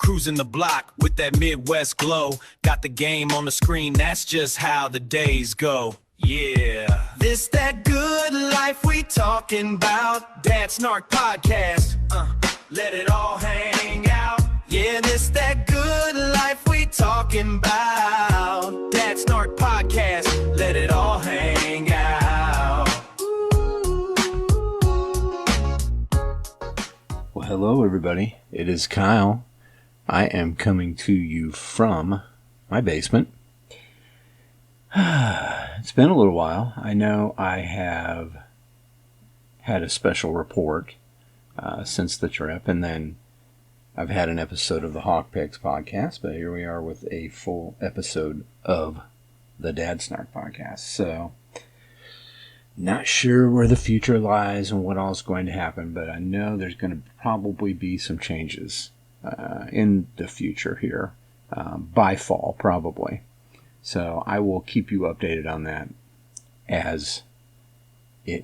Cruising the block with that Midwest glow. Got the game on the screen, that's just how the days go. Yeah. This that good life we talking about. Dad Snark Podcast. Let it all hang out. Yeah, this that good life we talking about. Dad Snark Podcast. Let it all hang out. Well, hello everybody. It is Kyle. I am coming to you from my basement. It's been a little while. I know I have had a special report since the trip, and then I've had an episode of the Hawk Picks podcast, but here we are with a full episode of the Dad Snark podcast. So, not sure where the future lies and what all is going to happen, but I know there's going to probably be some changes in the future here by fall, probably. So I will keep you updated on that as it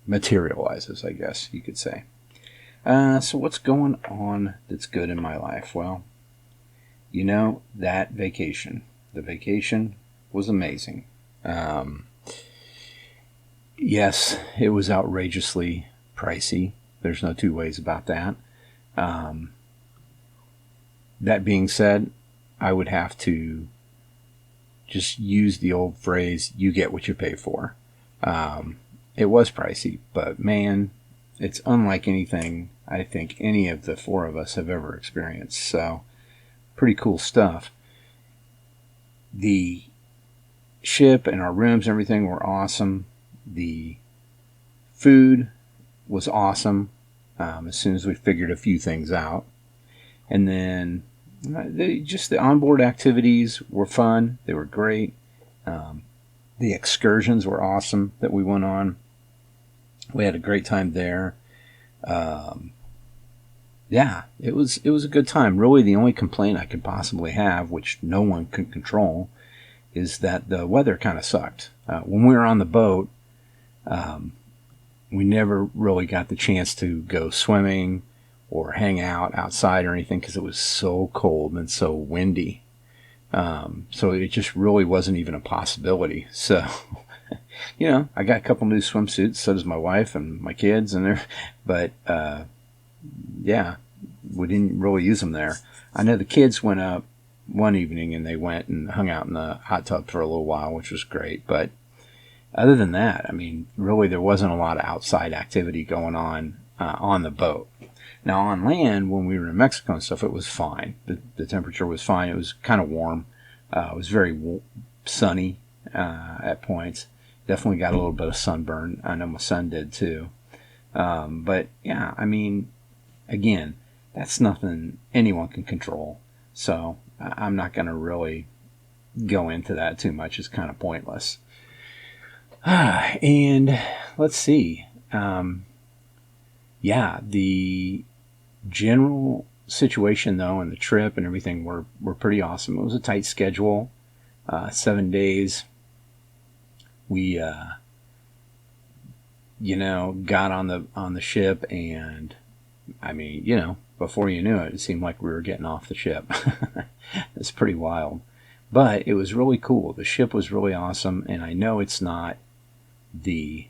materializes, I guess you could say. So what's going on that's good in my life? Well, you know, that vacation. The vacation was amazing. Yes, it was outrageously pricey. There's no two ways about that. That being said, I would have to just use the old phrase, you get what you pay for. It was pricey, but man, it's unlike anything I think any of the four of us have ever experienced. So, pretty cool stuff. The ship and our rooms and everything were awesome. The food was awesome as soon as we figured a few things out. And then the onboard activities were fun. They were great. The excursions were awesome that we went on. We had a great time there. Yeah, it was a good time. Really, the only complaint I could possibly have, which no one can control, is that the weather kind of sucked. When we were on the boat, we never really got the chance to go swimming or hang out outside or anything because it was so cold and so windy. So it just really wasn't even a possibility. So, you know, I got a couple new swimsuits, so does my wife and my kids, but yeah, we didn't really use them there. I know the kids went up one evening and they went and hung out in the hot tub for a little while, which was great. But other than that, I mean, really there wasn't a lot of outside activity going on the boat. Now, on land, when we were in Mexico and stuff, it was fine. The temperature was fine. It was kind of warm. It was very sunny at points. Definitely got a little bit of sunburn. I know my son did too. But, yeah, I mean, again, that's nothing anyone can control. So I'm not going to really go into that too much. It's kind of pointless. And let's see. Yeah, the general situation, though, and the trip and everything were pretty awesome. It was a tight schedule, 7 days. We, got on the ship, and I mean, before you knew it, it seemed like we were getting off the ship. It's pretty wild, but it was really cool. The ship was really awesome, and I know it's not the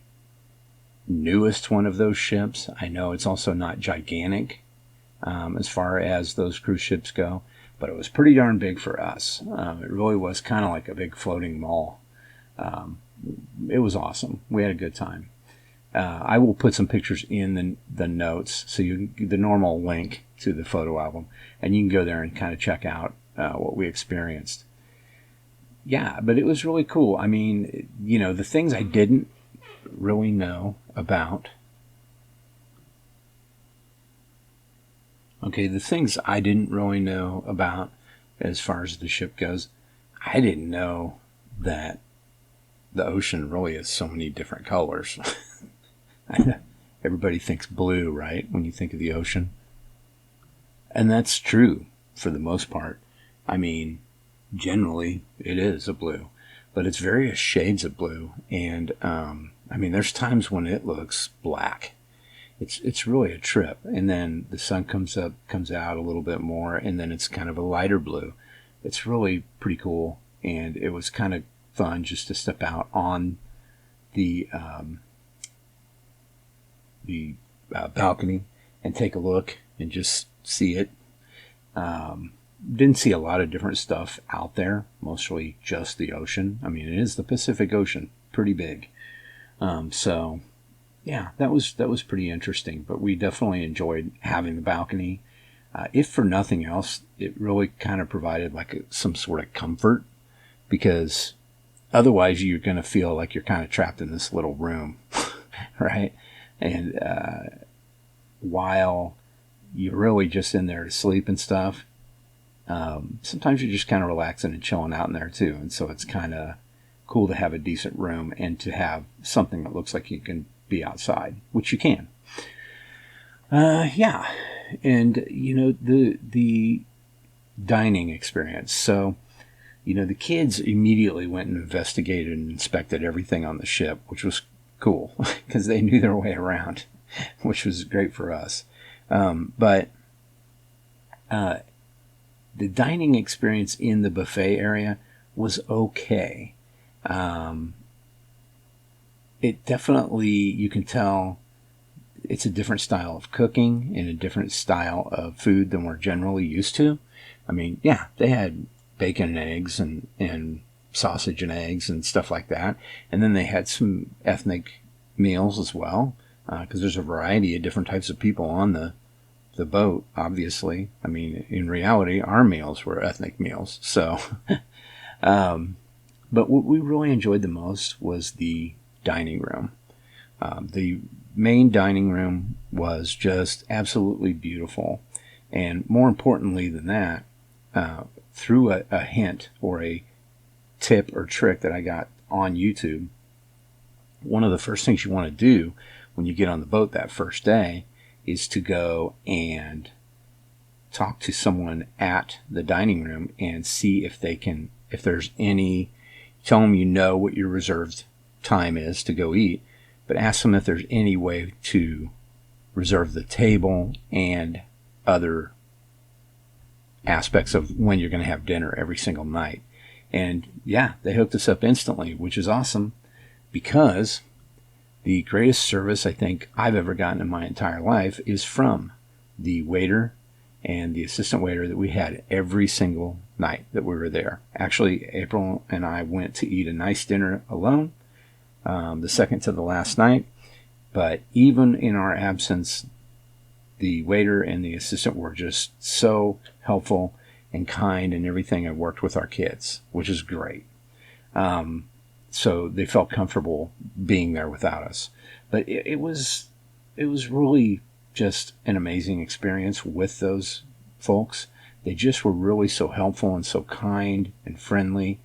newest one of those ships. I know it's also not gigantic as far as those cruise ships go, but it was pretty darn big for us. It really was kind of like a big floating mall. It was awesome. We had a good time. I will put some pictures in the notes, so the normal link to the photo album, and you can go there and kind of check out what we experienced. Yeah, but it was really cool. I mean, the things I didn't really know about. Okay, the things I didn't really know about as far as the ship goes, I didn't know that the ocean really has so many different colors. Everybody thinks blue, right, when you think of the ocean? And that's true for the most part. I mean, generally, it is a blue. But it's various shades of blue. And, I mean, there's times when it looks black. it's really a trip. And then the sun comes out a little bit more, and then it's kind of a lighter blue. It's really pretty cool, and it was kind of fun just to step out on the balcony and take a look and just see it. Didn't see a lot of different stuff out there, mostly just the ocean. I mean, it is the Pacific Ocean, pretty big. So yeah, that was pretty interesting, but we definitely enjoyed having the balcony. If for nothing else, it really kind of provided like some sort of comfort, because otherwise you're going to feel like you're kind of trapped in this little room, right? And while you're really just in there to sleep and stuff, sometimes you're just kind of relaxing and chilling out in there too. And so it's kind of cool to have a decent room and to have something that looks like you can be outside, which you can. Yeah. And, you know, the dining experience. So, you know, the kids immediately went and investigated and inspected everything on the ship, which was cool because they knew their way around, which was great for us. But the dining experience in the buffet area was okay. It definitely, you can tell it's a different style of cooking and a different style of food than we're generally used to. I mean, yeah, they had bacon and eggs and sausage and eggs and stuff like that. And then they had some ethnic meals as well, because there's a variety of different types of people on the boat, obviously. I mean, in reality, our meals were ethnic meals. So, but what we really enjoyed the most was the dining room. The main dining room was just absolutely beautiful. And more importantly than that, through a hint or a tip or trick that I got on YouTube, one of the first things you want to do when you get on the boat that first day is to go and talk to someone at the dining room and see if there's any, tell them you know what your reserved time is to go eat, but ask them if there's any way to reserve the table and other aspects of when you're going to have dinner every single night. And yeah, they hooked us up instantly, which is awesome, because the greatest service I think I've ever gotten in my entire life is from the waiter and the assistant waiter that we had every single night that we were there. Actually, April and I went to eat a nice dinner alone, the second to the last night. But even in our absence, the waiter and the assistant were just so helpful and kind and everything. I worked with our kids, which is great. So they felt comfortable being there without us. But it was really just an amazing experience with those folks. They just were really so helpful and so kind and friendly.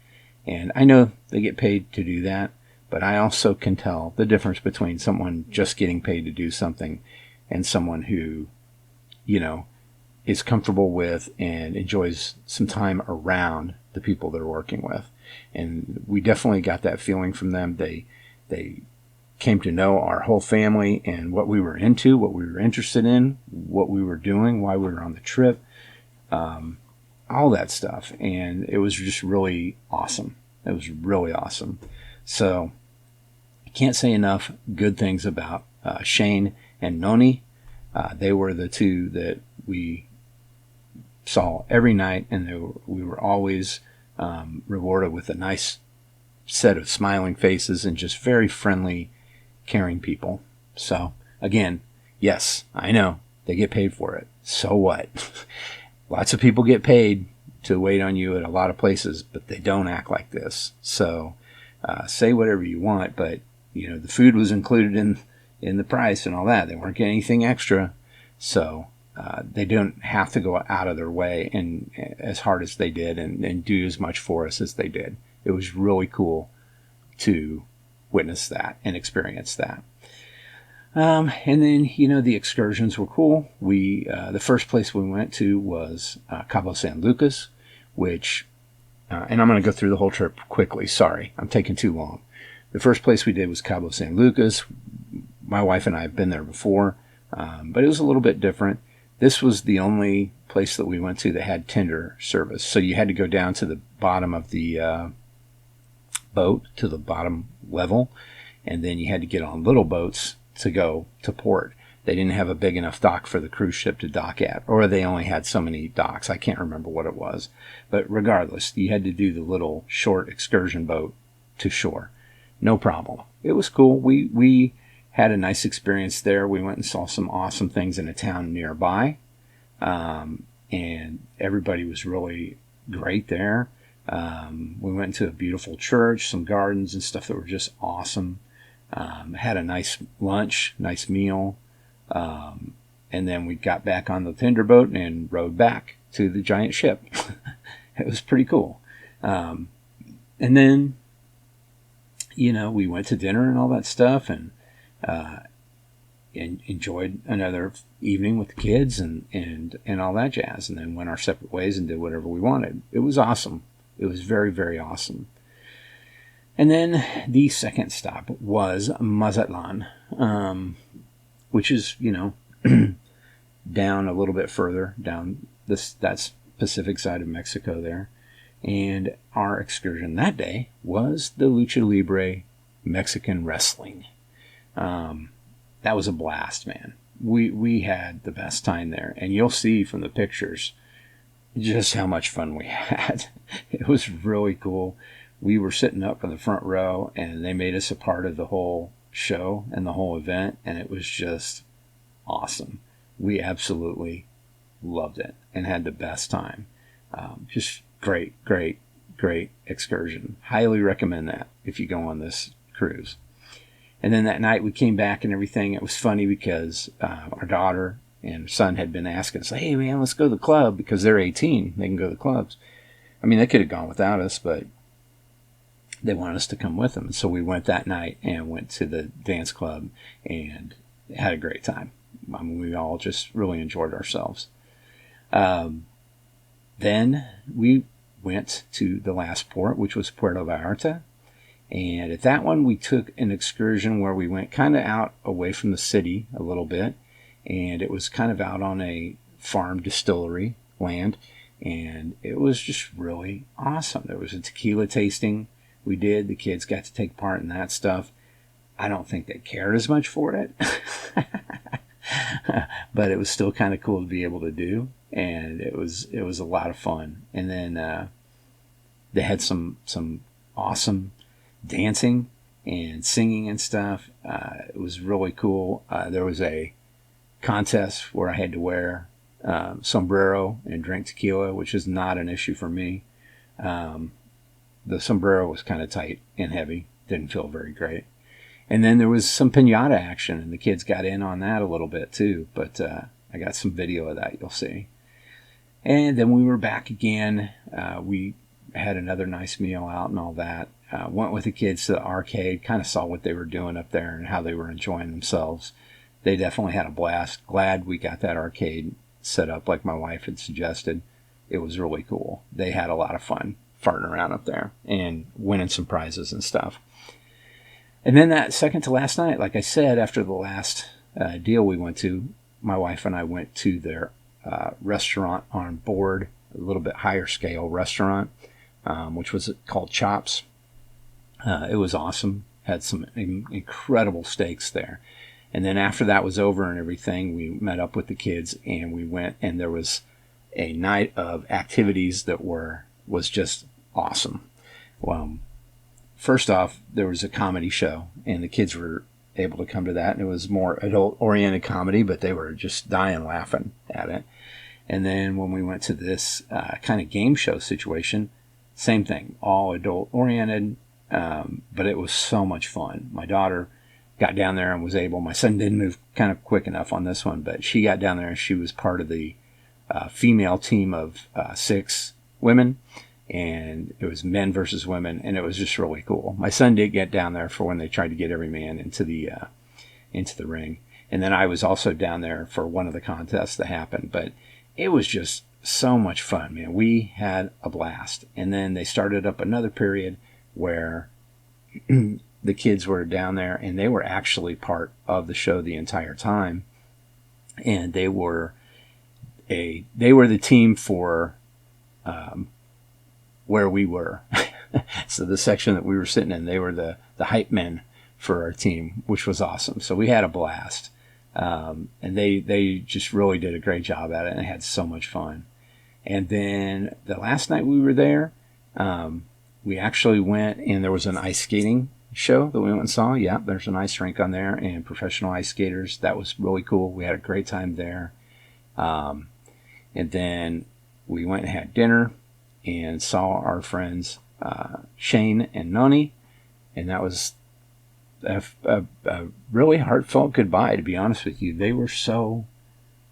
And I know they get paid to do that, but I also can tell the difference between someone just getting paid to do something and someone who, you know, is comfortable with and enjoys some time around the people they're working with. And we definitely got that feeling from them. They came to know our whole family and what we were into, what we were interested in, what we were doing, why we were on the trip, all that stuff. And it was just really awesome. It was really awesome. So I can't say enough good things about Shane and Noni. They were the two that we saw every night, and we were always rewarded with a nice set of smiling faces and just very friendly, caring people. So again, yes, I know they get paid for it. So what? Lots of people get paid to wait on you at a lot of places, but they don't act like this. So say whatever you want, but you know, the food was included in the price and all that. They weren't getting anything extra. So they don't have to go out of their way and as hard as they did and do as much for us as they did. It was really cool to witness that and experience that. And then, you know, the excursions were cool. The first place we went to was Cabo San Lucas, which, and I'm going to go through the whole trip quickly. Sorry, I'm taking too long. The first place we did was Cabo San Lucas. My wife and I have been there before. But it was a little bit different. This was the only place that we went to that had tender service. So you had to go down to the bottom of the boat, to the bottom level, and then you had to get on little boats to go to port. They didn't have a big enough dock for the cruise ship to dock at, or they only had so many docks. I can't remember what it was. But regardless, you had to do the little short excursion boat to shore. No problem. It was cool. We had a nice experience there. We went and saw some awesome things in a town nearby. And everybody was really great there. We went to a beautiful church, some gardens and stuff that were just awesome. Had a nice lunch, nice meal. And then we got back on the tender boat and rowed back to the giant ship. It was pretty cool. And then, we went to dinner and all that stuff, and enjoyed another evening with the kids and all that jazz, and then went our separate ways and did whatever we wanted. It was awesome. It was very, very awesome. And then the second stop was Mazatlan, which is, down a little bit further, down that's Pacific side of Mexico there. And our excursion that day was the Lucha Libre Mexican wrestling. That was a blast, man. We had the best time there. And you'll see from the pictures just how much fun we had. It was really cool. We were sitting up in the front row, and they made us a part of the whole show and the whole event, and it was just awesome. We absolutely loved it and had the best time. Just great excursion. Highly recommend that if you go on this cruise. And then that night we came back and everything. It was funny because our daughter and son had been asking us, hey man, let's go to the club, because they're 18. They can go to the clubs. I mean, they could have gone without us, but they wanted us to come with them. So we went that night and went to the dance club and had a great time. I mean, we all just really enjoyed ourselves. Then we went to the last port, which was Puerto Vallarta. And at that one, we took an excursion where we went kind of out away from the city a little bit. And it was kind of out on a farm distillery land. And it was just really awesome. There was a tequila tasting we did. The kids got to take part in that stuff. I don't think they cared as much for it. But it was still kind of cool to be able to do. And it was a lot of fun. And then they had some awesome dancing and singing and stuff. It was really cool. There was a contest where I had to wear sombrero and drink tequila, which is not an issue for me. The sombrero was kind of tight and heavy. Didn't feel very great. And then there was some piñata action, and the kids got in on that a little bit too. But I got some video of that, you'll see. And then we were back again. We had another nice meal out and all that. Went with the kids to the arcade, kind of saw what they were doing up there and how they were enjoying themselves. They definitely had a blast. Glad we got that arcade set up like my wife had suggested. It was really cool. They had a lot of fun farting around up there and winning some prizes and stuff. And then that second to last night, like I said, after the last deal we went to, my wife and I went to their restaurant on board, a little bit higher scale restaurant, which was called Chops. It was awesome. Had some incredible steaks there. And then after that was over and everything, we met up with the kids and we went, and there was a night of activities that was just awesome. Well, first off, there was a comedy show, and the kids were able to come to that, and it was more adult-oriented comedy, but they were just dying laughing at it. And then when we went to this kind of game show situation, same thing, all adult-oriented, but it was so much fun. My daughter got down there and was able, my son didn't move kind of quick enough on this one, but she got down there and she was part of the female team of 6 women, and it was men versus women, and it was just really cool. My son did get down there for when they tried to get every man into the ring, and then I was also down there for one of the contests that happened. But it was just so much fun, man. We had a blast. And then they started up another period where the kids were down there, and they were actually part of the show the entire time. and they were the team for where we were. So the section that we were sitting in, they were the hype men for our team, which was awesome. So we had a blast. And they just really did a great job at it and had so much fun. And then the last night we were there, we actually went, and there was an ice skating show that we went and saw. Yeah, there's an ice rink on there and professional ice skaters. That was really cool. We had a great time there. And then we went and had dinner and saw our friends Shane and Noni, and that was a really heartfelt goodbye, to be honest with you. They were so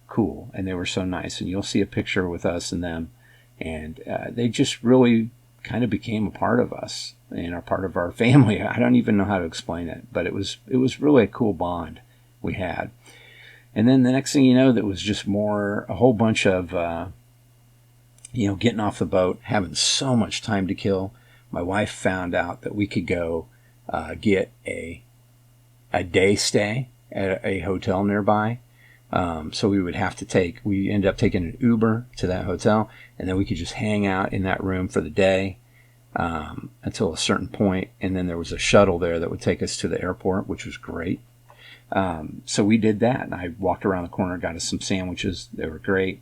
cool and they were so nice, and you'll see a picture with us and them, and they just really kind of became a part of us and a part of our family. I don't even know how to explain it, but it was really a cool bond we had. And then the next thing you know, that was just a whole bunch of getting off the boat, having so much time to kill. My wife found out that we could go get a day stay at a hotel nearby. So we would have to we ended up taking an Uber to that hotel, and then we could just hang out in that room for the day until a certain point, and then there was a shuttle there that would take us to the airport, which was great. So we did that, and I walked around the corner, got us some sandwiches. They were great.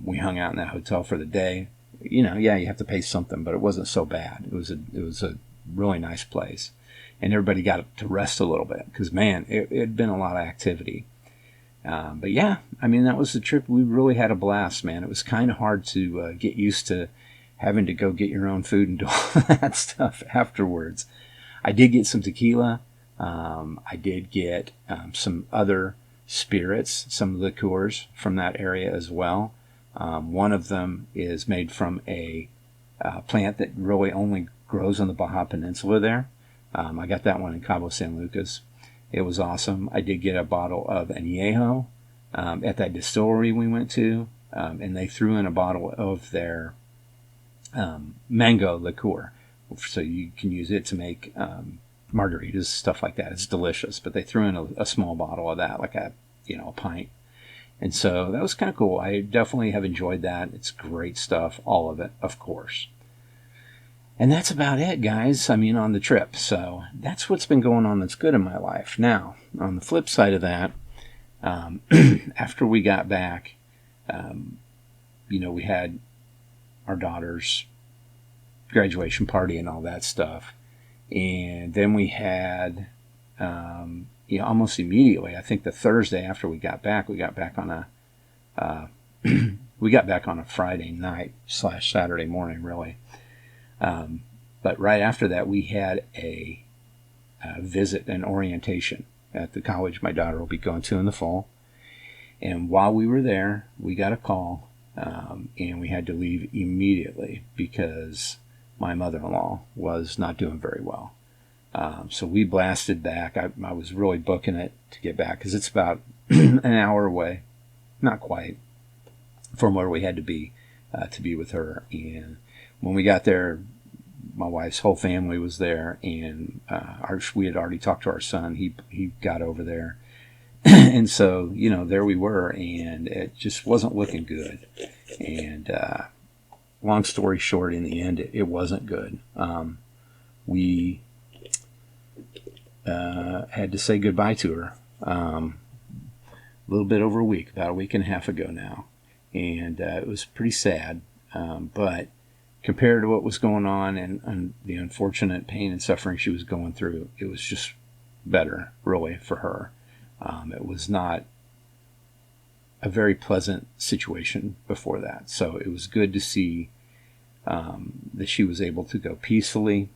We hung out in that hotel for the day. You have to pay something, but it wasn't so bad. It was a really nice place, and everybody got to rest a little bit because, man, it had been a lot of activity. But yeah, I mean, that was the trip. We really had a blast, man. It was kind of hard to get used to having to go get your own food and do all that stuff afterwards. I did get some tequila. I did get some other spirits, some liqueurs from that area as well. One of them is made from a plant that really only grows on the Baja Peninsula there. I got that one in Cabo San Lucas. It was awesome. I did get a bottle of añejo at that distillery we went to, and they threw in a bottle of their mango liqueur, so you can use it to make margaritas, stuff like that. It's delicious, but they threw in a small bottle of that, like a pint. And so that was kind of cool. I definitely have enjoyed that. It's great stuff, all of it, of course. And that's about it, guys. I mean, on the trip. So that's what's been going on that's good in my life. Now, on the flip side of that, after we got back, we had our daughter's graduation party and all that stuff. And then we had, almost immediately, I think the Thursday after we got back on a Friday night / Saturday morning, really. But right after that, we had a visit, an orientation at the college my daughter will be going to in the fall. And while we were there, we got a call, and we had to leave immediately because my mother-in-law was not doing very well. So we blasted back. I was really booking it to get back because it's about an hour away, not quite, from where we had to be with her. And when we got there, my wife's whole family was there, and we had already talked to our son. He got over there, and so there we were, and it just wasn't looking good. And long story short, in the end, it wasn't good. We had to say goodbye to her a little bit over a week, about a week and a half ago now, and it was pretty sad, but compared to what was going on and the unfortunate pain and suffering she was going through, it was just better, really, for her. It was not a very pleasant situation before that, so it was good to see that she was able to go peacefully.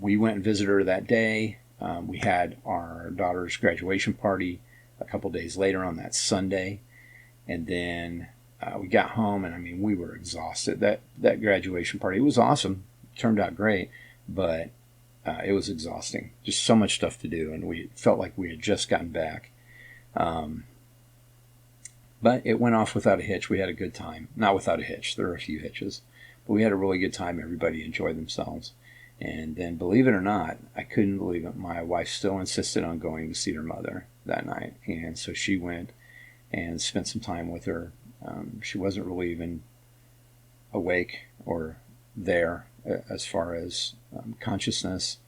We went and visited her that day. We had our daughter's graduation party a couple days later on that Sunday, and then we got home, and I mean, we were exhausted. That graduation party, it was awesome. It turned out great, but it was exhausting. Just so much stuff to do, and we felt like we had just gotten back. But it went off without a hitch. We had a good time. Not without a hitch. There were a few hitches. But we had a really good time. Everybody enjoyed themselves. And then, believe it or not, I couldn't believe it. My wife still insisted on going to see her mother that night. And so she went. and spent some time with her. She wasn't really even awake or there as far as consciousness,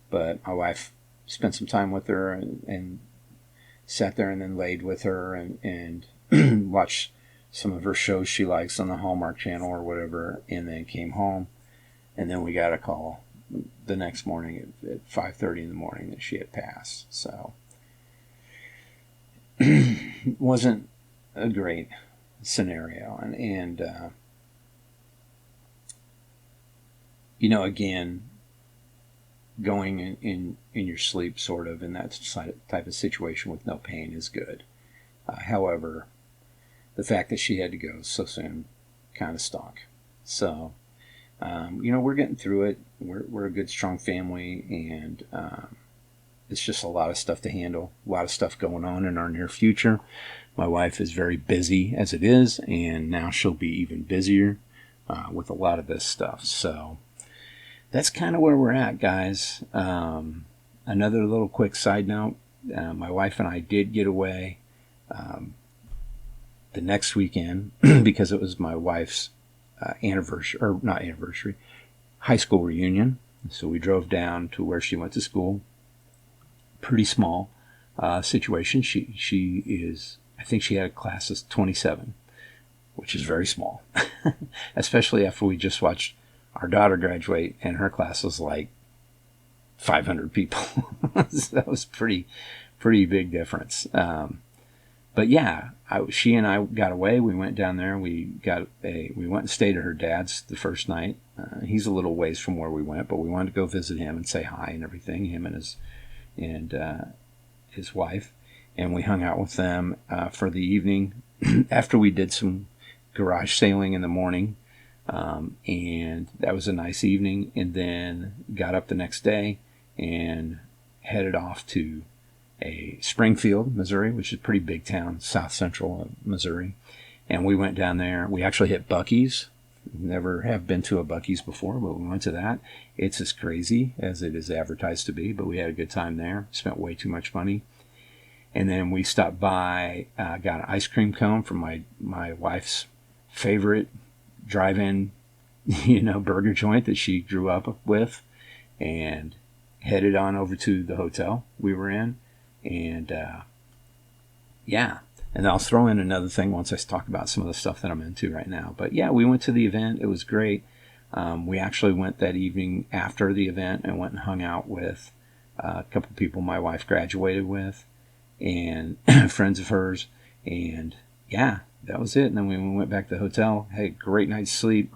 but my wife spent some time with her and sat there and then laid with her and watched some of her shows she likes on the Hallmark Channel or whatever, and then came home. And then we got a call the next morning at 5:30 in the morning that she had passed. So it wasn't a great scenario. And again, going in your sleep sort of in that type of situation with no pain is good. However, the fact that she had to go so soon kind of stunk. So, we're getting through it. We're a good, strong family, and it's just a lot of stuff to handle, a lot of stuff going on in our near future. My wife is very busy as it is, and now she'll be even busier with a lot of this stuff. So that's kind of where we're at, guys. Another little quick side note, my wife and I did get away the next weekend because it was my wife's high school reunion. So we drove down to where she went to school. Pretty small situation. She is, I think she had a class of 27, which is very small, especially after we just watched our daughter graduate and her class was like 500 people. So that was pretty big difference. But yeah, she and I got away. We went down there. We went and stayed at her dad's the first night. He's a little ways from where we went, but we wanted to go visit him and say hi and everything. Him and his wife, and we hung out with them for the evening. After we did some garage sailing in the morning, and that was a nice evening. And then got up the next day and headed off to Springfield, Missouri, which is a pretty big town, south central Missouri. And we went down there. We actually hit Buc-ee's. Never have been to a Buc-ee's before, but we went to that. It's as crazy as it is advertised to be, but we had a good time there. Spent way too much money. And then we stopped by, got an ice cream cone from my wife's favorite drive-in, burger joint that she grew up with, and headed on over to the hotel we were in. And yeah, and I'll throw in another thing once I talk about some of the stuff that I'm into right now. But yeah, we went to the event. It was great. We actually went that evening after the event and went and hung out with a couple people my wife graduated with and friends of hers. And yeah, that was it. And then we went back to the hotel, had a great night's sleep,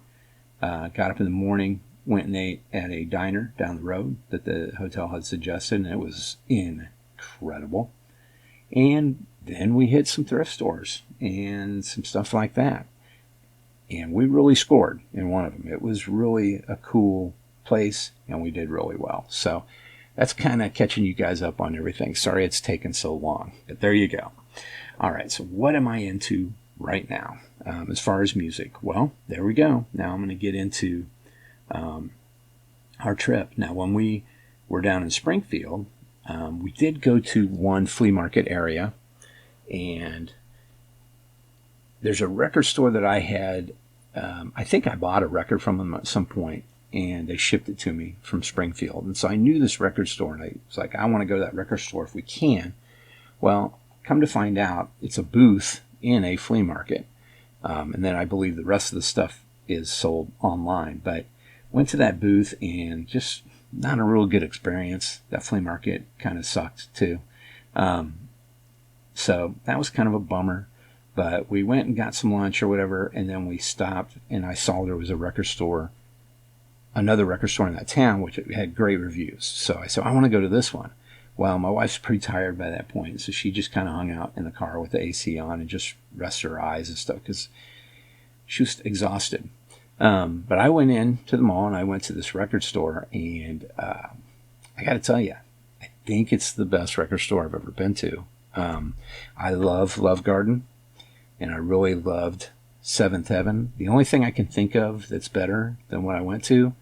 got up in the morning, went and ate at a diner down the road that the hotel had suggested, and it was incredible. And then we hit some thrift stores and some stuff like that. And we really scored in one of them. It was really a cool place, and we did really well. So that's kind of catching you guys up on everything. Sorry it's taken so long, but there you go. All right, so what am I into right now as far as music? Well, there we go. Now I'm going to get into our trip. Now, when we were down in Springfield, we did go to one flea market area, and there's a record store that I had. I think I bought a record from them at some point, and they shipped it to me from Springfield. And so I knew this record store, and I was like, I want to go to that record store if we can. Well, come to find out, it's a booth in a flea market. And then I believe the rest of the stuff is sold online. But went to that booth and just not a real good experience. That flea market kind of sucked too. So that was kind of a bummer. But we went and got some lunch or whatever, and then we stopped, and I saw there was a record store, another record store in that town, which had great reviews. So I said, I want to go to this one. Well, my wife's pretty tired by that point, so she just kind of hung out in the car with the AC on and just rested her eyes and stuff because she was exhausted. But I went in to the mall, and I went to this record store, and I got to tell you, I think it's the best record store I've ever been to. I love Love Garden, and I really loved Seventh Heaven. The only thing I can think of that's better than what I went to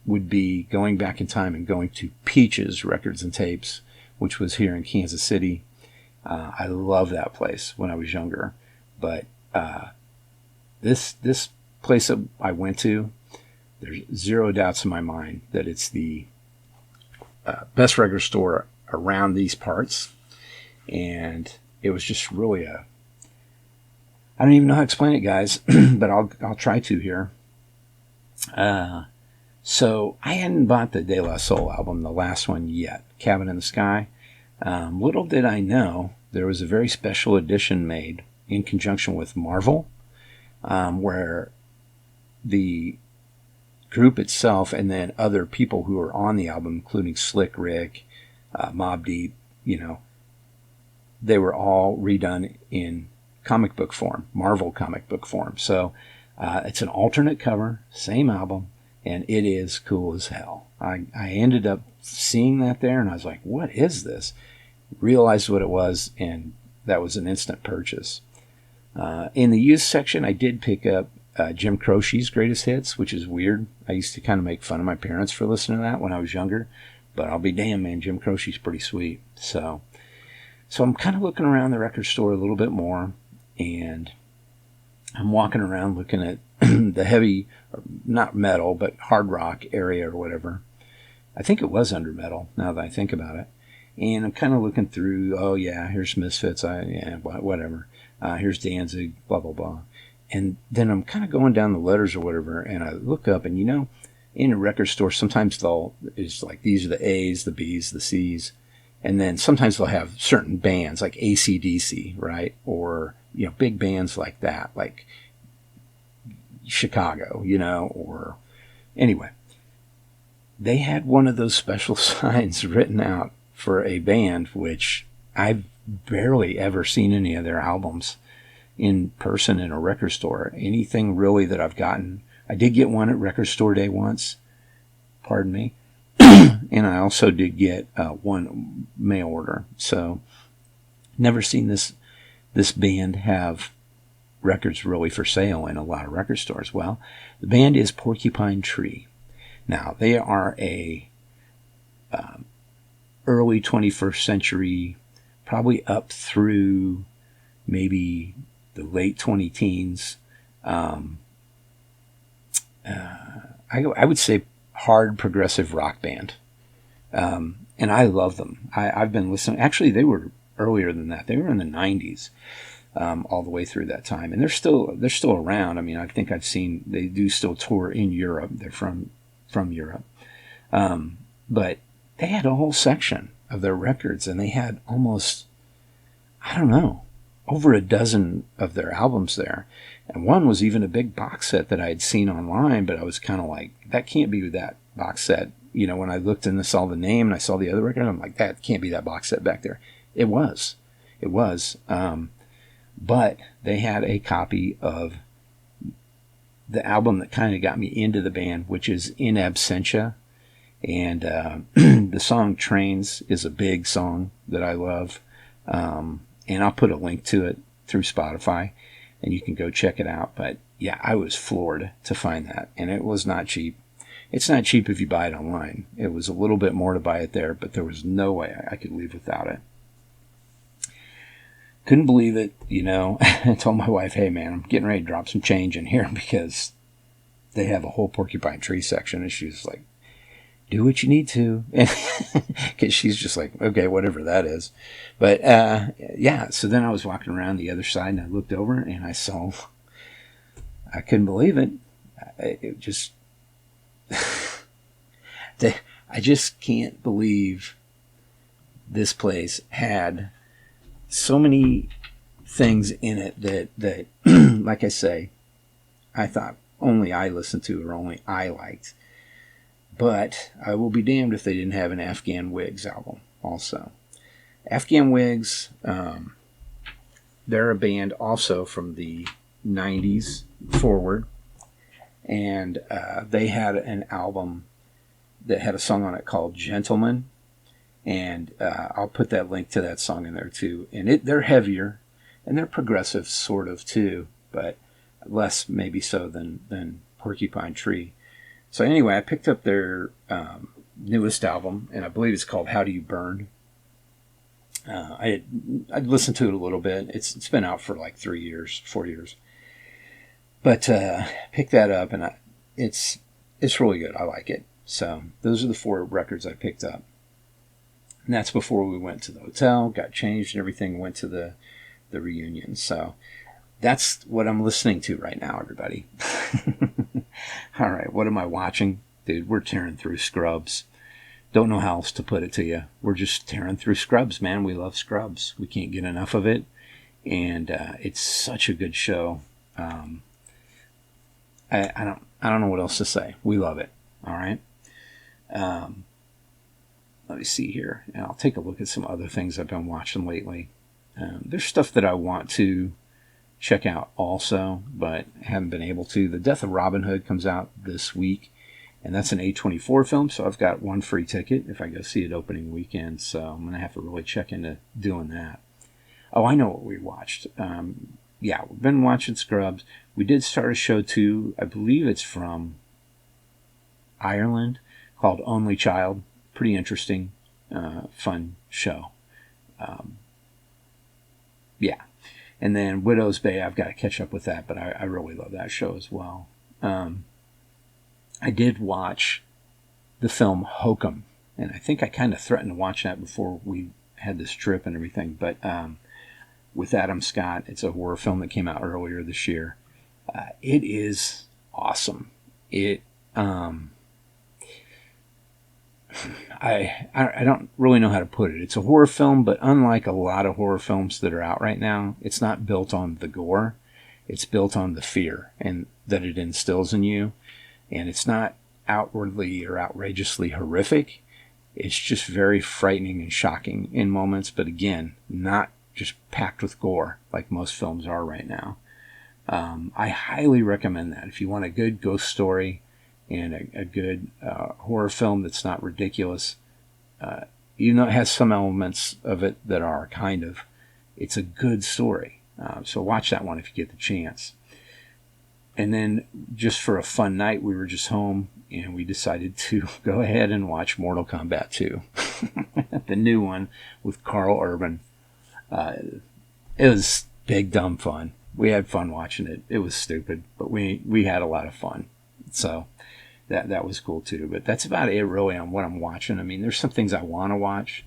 would be going back in time and going to Peaches Records and Tapes, which was here in Kansas City. I love that place when I was younger. But this place that I went to, there's zero doubts in my mind that it's the best record store around these parts. And it was just really I don't even know how to explain it, guys, but I'll try to here. So I hadn't bought the De La Soul album, the last one yet, Cabin in the Sky. Little did I know there was a very special edition made in conjunction with Marvel, where the group itself and then other people who were on the album, including Slick Rick, Mobb Deep, they were all redone in comic book form, Marvel comic book form. So it's an alternate cover, same album, and it is cool as hell. I ended up seeing that there, and I was like, what is this? Realized what it was, and that was an instant purchase. In the used section, I did pick up Jim Croce's Greatest Hits, which is weird. I used to kind of make fun of my parents for listening to that when I was younger, but I'll be damned, man, Jim Croce's pretty sweet. So I'm kind of looking around the record store a little bit more, and I'm walking around looking at the heavy, not metal, but hard rock area or whatever. I think it was under metal, now that I think about it. And I'm kind of looking through, oh yeah, here's Misfits, whatever. Here's Danzig, blah, blah, blah. And then I'm kind of going down the letters or whatever, and I look up, and in a record store, sometimes it's like, these are the A's, the B's, the C's. And then sometimes they'll have certain bands like AC/DC, right? Or, big bands like that, like Chicago, or anyway. They had one of those special signs written out for a band, which I've barely ever seen any of their albums in person in a record store. Anything really that I've gotten. I did get one at Record Store Day once. Pardon me. And I also did get one mail order. So never seen this band have records really for sale in a lot of record stores. Well, the band is Porcupine Tree. Now, they are a early 21st century, probably up through maybe the late 20-teens. I would say hard progressive rock band. And I love them. I've been listening. Actually, they were earlier than that. They were in the 90s, all the way through that time. And they're still around. I mean, I think I've seen, they do still tour in Europe. They're from Europe. But they had a whole section of their records, and they had almost, I don't know, over a dozen of their albums there. And one was even a big box set that I had seen online, but I was kind of like, that can't be that box set. When I looked and saw the name and I saw the other record, I'm like, that can't be that box set back there. It was. But they had a copy of the album that kind of got me into the band, which is In Absentia. And the song Trains is a big song that I love. And I'll put a link to it through Spotify, and you can go check it out. But yeah, I was floored to find that. And it was not cheap. It's not cheap if you buy it online. It was a little bit more to buy it there, but there was no way I could leave without it. Couldn't believe it, I told my wife, hey man, I'm getting ready to drop some change in here because they have a whole Porcupine Tree section. And she was like, do what you need to. Because she's just like, okay, whatever that is. But yeah, so then I was walking around the other side and I looked over and I couldn't believe it. It just, I just can't believe this place had so many things in it that like I say, I thought only I listened to or only I liked. But I will be damned if they didn't have an Afghan Wigs album also. Afghan Wigs, they're a band also from the 90s forward. And they had an album that had a song on it called Gentleman. And I'll put that link to that song in there too. And they're heavier and they're progressive sort of too, but less maybe so than Porcupine Tree. So anyway, I picked up their newest album, and I believe it's called How Do You Burn? I'd listened to it a little bit. It's been out for like 4 years, but picked that up, and it's really good. I like it. So those are the 4 records I picked up, and that's before we went to the hotel, got changed and everything, went to the reunion. So that's what I'm listening to right now, everybody. All right, what am I watching? Dude, we're tearing through Scrubs. Don't know how else to put it to you. We're just tearing through Scrubs, man. We love Scrubs. We can't get enough of it. And it's such a good show. I don't know what else to say. We love it. All right. Let me see here. And I'll take a look at some other things I've been watching lately. There's stuff that I want to check out also, but haven't been able to. The Death of Robin Hood comes out this week. And that's an A24 film, so I've got 1 free ticket if I go see it opening weekend. So I'm going to have to really check into doing that. Oh, I know what we watched. We've been watching Scrubs. We did start a show too. I believe it's from Ireland, called Only Child. Pretty interesting, fun show. And then Widow's Bay, I've got to catch up with that, but I really love that show as well. I did watch the film Hokum, and I think I kind of threatened to watch that before we had this trip and everything, but with Adam Scott, it's a horror film that came out earlier this year. It is awesome. I don't really know how to put it. It's a horror film, but unlike a lot of horror films that are out right now, it's not built on the gore. It's built on the fear and that it instills in you. And it's not outwardly or outrageously horrific. It's just very frightening and shocking in moments, but again, not just packed with gore like most films are right now. I highly recommend that. If you want a good ghost story and a good horror film that's not ridiculous, even though it has some elements of it that are kind of, it's a good story. So watch that one if you get the chance. And then just for a fun night, we were just home and we decided to go ahead and watch Mortal Kombat 2. The new one with Carl Urban. It was big, dumb fun. We had fun watching it. It was stupid, but we had a lot of fun. So that was cool too. But that's about it really on what I'm watching. I mean, there's some things I want to watch.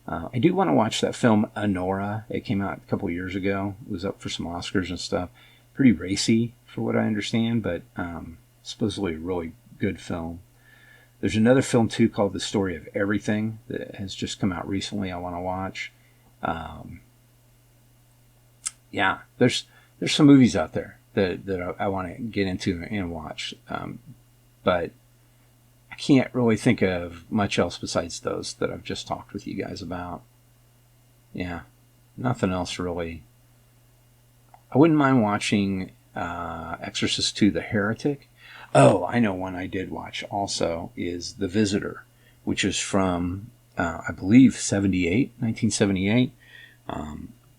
I do want to watch that film Anora. It came out a couple of years ago. It was up for some Oscars and stuff. Pretty racy for what I understand, but supposedly a really good film. There's another film too called The Story of Everything that has just come out recently I want to watch. There's some movies out there that I want to get into and watch, but I can't really think of much else besides those that I've just talked with you guys about. Yeah, nothing else really. I wouldn't mind watching Exorcist II: The Heretic. Oh, I know one I did watch also is The Visitor, which is from, I believe, 1978.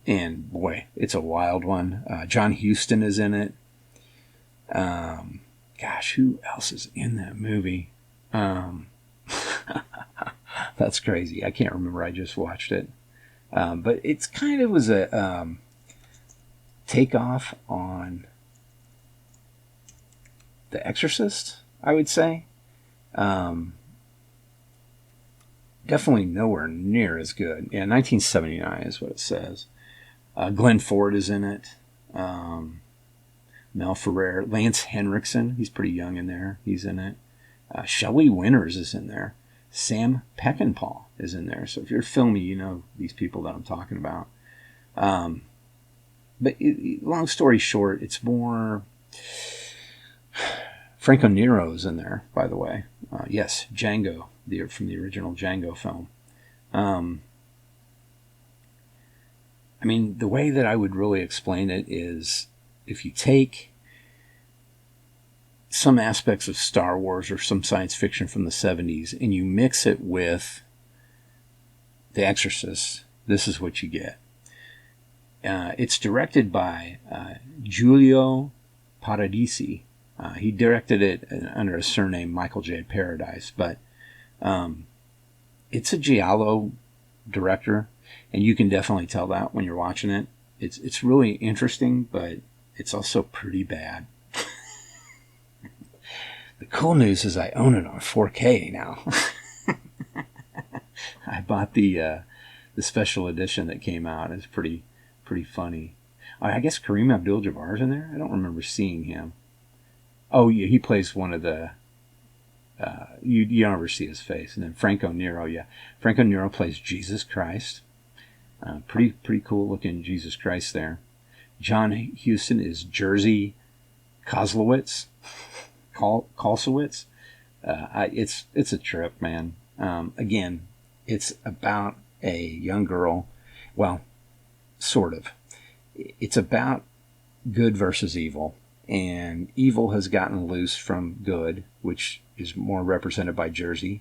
And boy, it's a wild one. John Huston is in it. Gosh, who else is in that movie? That's crazy. I can't remember. I just watched it. But it's kind of was a takeoff on The Exorcist, I would say. Definitely nowhere near as good. Yeah, 1979 is what it says. Glenn Ford is in it. Mel Ferrer. Lance Henriksen, he's pretty young in there. He's in it. Shelley Winters is in there. Sam Peckinpah is in there. So if you're filming, you know these people that I'm talking about. But long story short, it's more... Franco Nero's in there, by the way. Yes, Django, from the original Django film. I mean, the way that I would really explain it is if you take some aspects of Star Wars or some science fiction from the 70s and you mix it with The Exorcist, this is what you get. It's directed by Giulio Paradisi. He directed it under a surname Michael J. Paradise, but it's a giallo director. And you can definitely tell that when you're watching it. It's really interesting, but it's also pretty bad. The cool news is I own it on 4K now. I bought the special edition that came out. It's pretty funny. I guess Kareem Abdul-Jabbar's in there. I don't remember seeing him. Oh yeah, he plays one of the. You don't ever see his face. And then Franco Nero, yeah, Franco Nero plays Jesus Christ. Pretty cool looking Jesus Christ there. John Huston is Jerzy Koslowitz. Kolsowitz. It's a trip, man. Again, it's about a young girl. Well, sort of. It's about good versus evil, and evil has gotten loose from good, which is more represented by Jerzy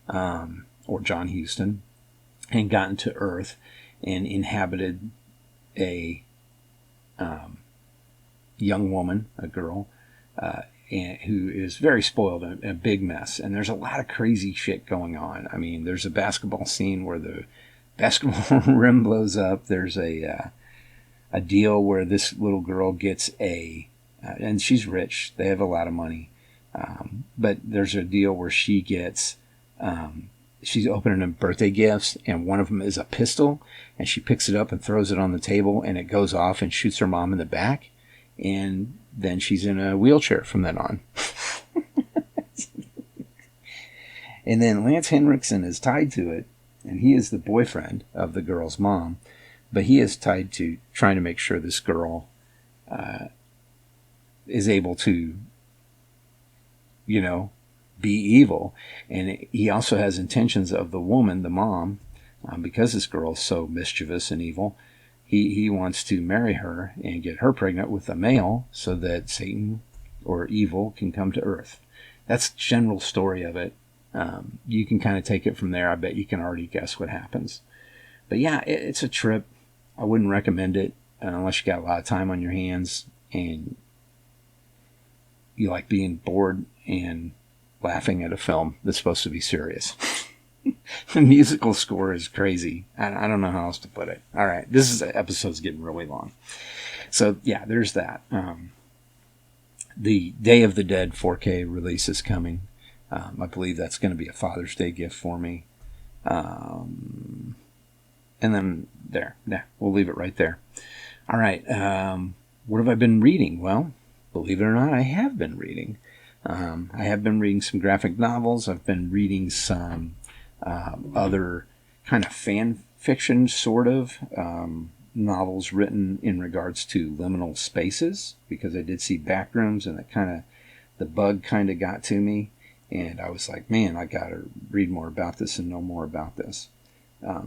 or John Huston, and gotten to Earth and inhabited a young woman, a girl, who is very spoiled and a big mess. And there's a lot of crazy shit going on. I mean, there's a basketball scene where the basketball rim blows up. There's a deal where this little girl gets and she's rich. They have a lot of money. But there's a deal where she gets, she's opening up birthday gifts, and one of them is a pistol, and she picks it up and throws it on the table, and it goes off and shoots her mom in the back. And then she's in a wheelchair from then on. And then Lance Henriksen is tied to it, and he is the boyfriend of the girl's mom, but he is tied to trying to make sure this girl is able to, be evil. And he also has intentions of the woman, the mom, because this girl is so mischievous and evil. He wants to marry her and get her pregnant with a male so that Satan or evil can come to Earth. That's the general story of it. You can kind of take it from there. I bet you can already guess what happens. But yeah, it's a trip. I wouldn't recommend it unless you got a lot of time on your hands and you like being bored and laughing at a film that's supposed to be serious. The musical score is crazy. I don't know how else to put it. All right, this episode's getting really long. So yeah, there's that. The Day of the Dead 4K release is coming. I believe that's going to be a Father's Day gift for me. And then there. Yeah, we'll leave it right there. All right. What have I been reading? Well, believe it or not, I have been reading. I have been reading some graphic novels. I've been reading some other kind of fan fiction sort of novels written in regards to liminal spaces, because I did see Backrooms, and the bug kind of got to me, and I was like, man, I got to read more about this and know more about this.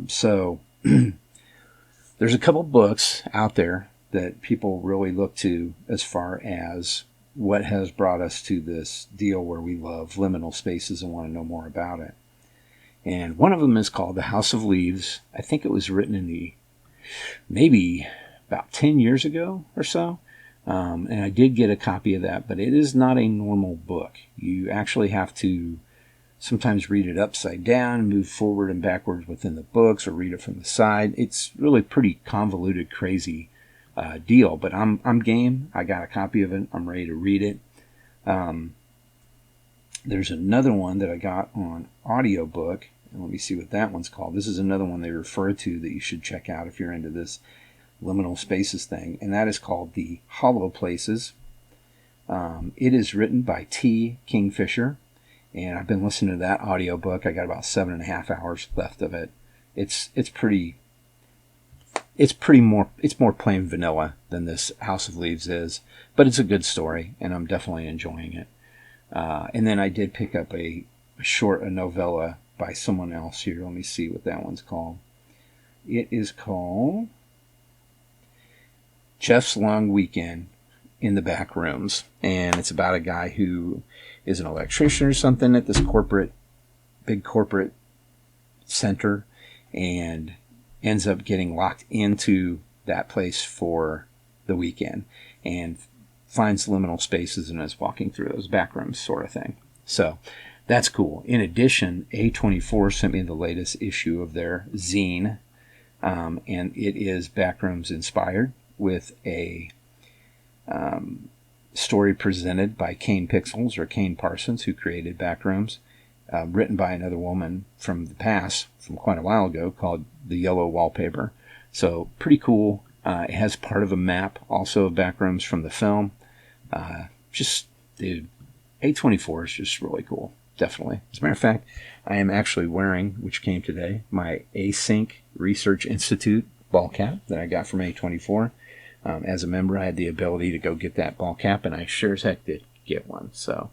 So there's a couple books out there that people really look to as far as what has brought us to this deal where we love liminal spaces and want to know more about it. And one of them is called The House of Leaves. I think it was written in maybe about 10 years ago or so. And I did get a copy of that, but it is not a normal book. You actually have to sometimes read it upside down, move forward and backwards within the books, or read it from the side. It's really pretty convoluted, crazy deal, but I'm game. I got a copy of it. I'm ready to read it. There's another one that I got on audiobook. And let me see what that one's called. This is another one they refer to that you should check out if you're into this liminal spaces thing, and that is called The Hollow Places. It is written by T. Kingfisher, and I've been listening to that audiobook. I got about 7.5 hours left of it. It's more plain vanilla than this House of Leaves is, but it's a good story, and I'm definitely enjoying it. And then I did pick up a novella by someone else here. Let me see what that one's called. It is called Jeff's Long Weekend in the Back Rooms, and it's about a guy who is an electrician or something at this big corporate center, and ends up getting locked into that place for the weekend and finds liminal spaces and is walking through those back rooms, sort of thing. So that's cool. In addition, A24 sent me the latest issue of their zine, and it is Backrooms inspired, with a story presented by Kane Pixels, or Kane Parsons, who created Backrooms, written by another woman from the past, from quite a while ago, called The Yellow Wallpaper. So pretty cool. It has part of a map also of Backrooms from the film. Dude, A24 is just really cool. Definitely. As a matter of fact, I am actually wearing, which came today, my Async Research Institute ball cap that I got from A24. As a member, I had the ability to go get that ball cap, and I sure as heck did get one. So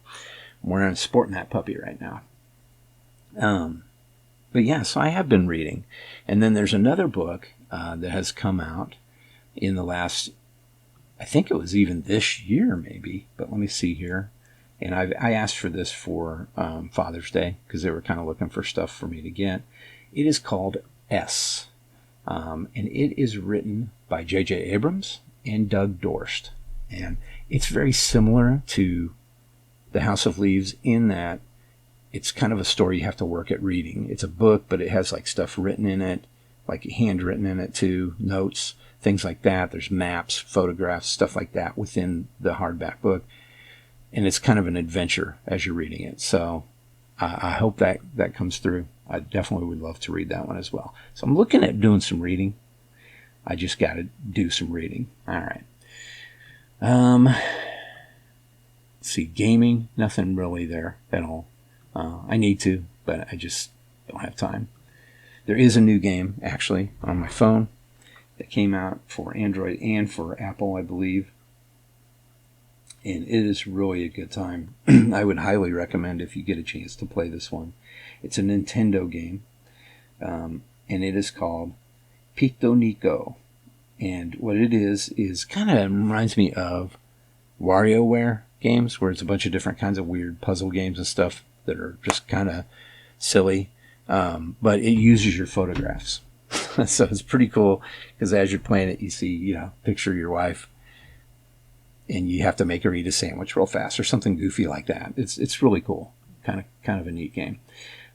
I'm wearing, sporting that puppy right now. But yeah, so I have been reading. And then there's another book that has come out in the last, I think it was even this year maybe, but let me see here. And I asked for this for Father's Day, because they were kind of looking for stuff for me to get. It is called S. And it is written by J.J. Abrams and Doug Dorst. And it's very similar to The House of Leaves in that it's kind of a story you have to work at reading. It's a book, but it has like stuff written in it, like handwritten in it too, notes, things like that. There's maps, photographs, stuff like that within the hardback book. And it's kind of an adventure as you're reading it. So I hope that comes through. I definitely would love to read that one as well. So I'm looking at doing some reading. I just got to do some reading. All right. Let's see, gaming, nothing really there at all. I need to, but I just don't have time. There is a new game, actually, on my phone that came out for Android and for Apple, I believe. And it is really a good time. I would highly recommend if you get a chance to play this one. It's a Nintendo game, and it is called Pito Nico. And what it is kind of reminds me of WarioWare games, where it's a bunch of different kinds of weird puzzle games and stuff that are just kind of silly. But it uses your photographs. So it's pretty cool, because as you're playing it, you see, picture your wife, and you have to make her eat a sandwich real fast or something goofy like that. It's really cool. Kind of a neat game.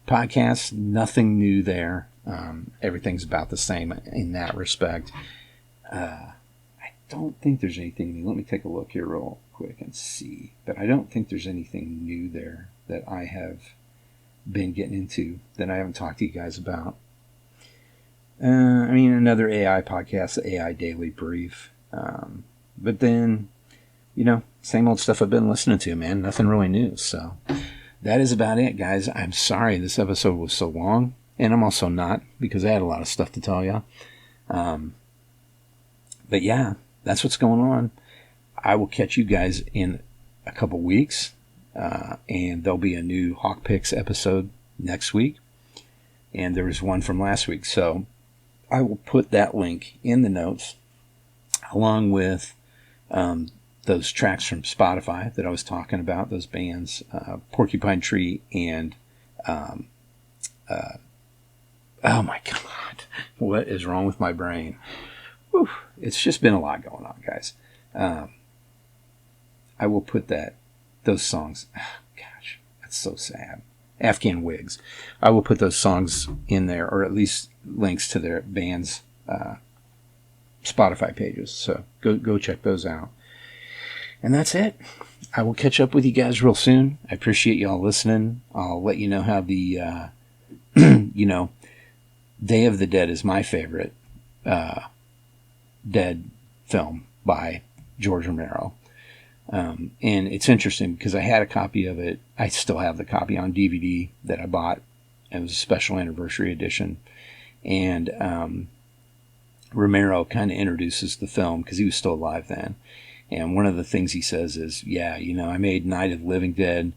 Podcasts, nothing new there. Everything's about the same in that respect. I don't think there's anything new. Let me take a look here real quick and see. But I don't think there's anything new there that I have been getting into that I haven't talked to you guys about. Another AI podcast, the AI Daily Brief. But then, same old stuff I've been listening to, man. Nothing really new. So that is about it, guys. I'm sorry this episode was so long, and I'm also not, because I had a lot of stuff to tell you. But yeah, that's what's going on. I will catch you guys in a couple weeks, and there'll be a new Hawk Picks episode next week, and there was one from last week. So I will put that link in the notes, along with those tracks from Spotify that I was talking about, those bands, Porcupine Tree and, oh my God, what is wrong with my brain? Whew. It's just been a lot going on, guys. I will put those songs, gosh, that's so sad. Afghan Wigs. I will put those songs in there, or at least links to their band's Spotify pages. So go check those out. And that's it. I will catch up with you guys real soon. I appreciate y'all listening. I'll let you know how the, Day of the Dead is my favorite Dead film by George Romero. And it's interesting because I had a copy of it. I still have the copy on DVD that I bought. It was a special anniversary edition. And Romero kind of introduces the film, because he was still alive then. And one of the things he says is, I made Night of the Living Dead,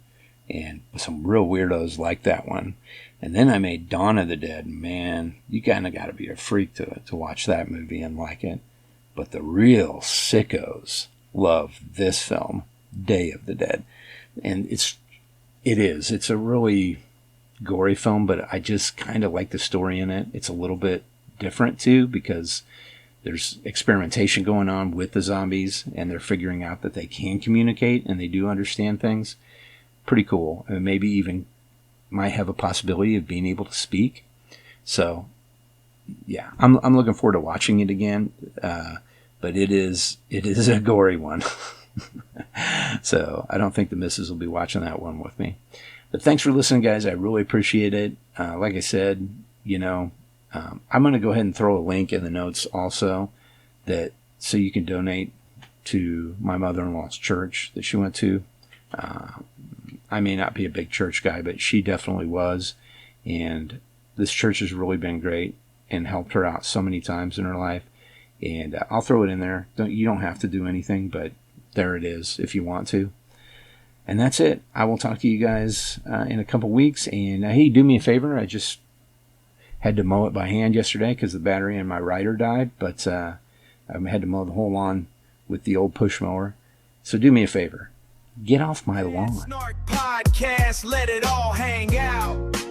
and some real weirdos like that one. And then I made Dawn of the Dead. Man, you kind of got to be a freak to watch that movie and like it. But the real sickos love this film, Day of the Dead. And it's a really gory film, but I just kind of like the story in it. It's a little bit different too, because there's experimentation going on with the zombies, and they're figuring out that they can communicate and they do understand things. Pretty cool. And maybe even might have a possibility of being able to speak. So, yeah, I'm looking forward to watching it again. But it is a gory one. So I don't think the missus will be watching that one with me. But thanks for listening, guys. I really appreciate it. Like I said, I'm going to go ahead and throw a link in the notes also, that so you can donate to my mother-in-law's church that she went to. I may not be a big church guy, but she definitely was. And this church has really been great and helped her out so many times in her life. And I'll throw it in there. You don't have to do anything, but there it is if you want to. And that's it. I will talk to you guys in a couple weeks. And hey, do me a favor. I just had to mow it by hand yesterday because the battery in my rider died. But I had to mow the whole lawn with the old push mower. So do me a favor. Get off my lawn. Snark Podcast, let it all hang out.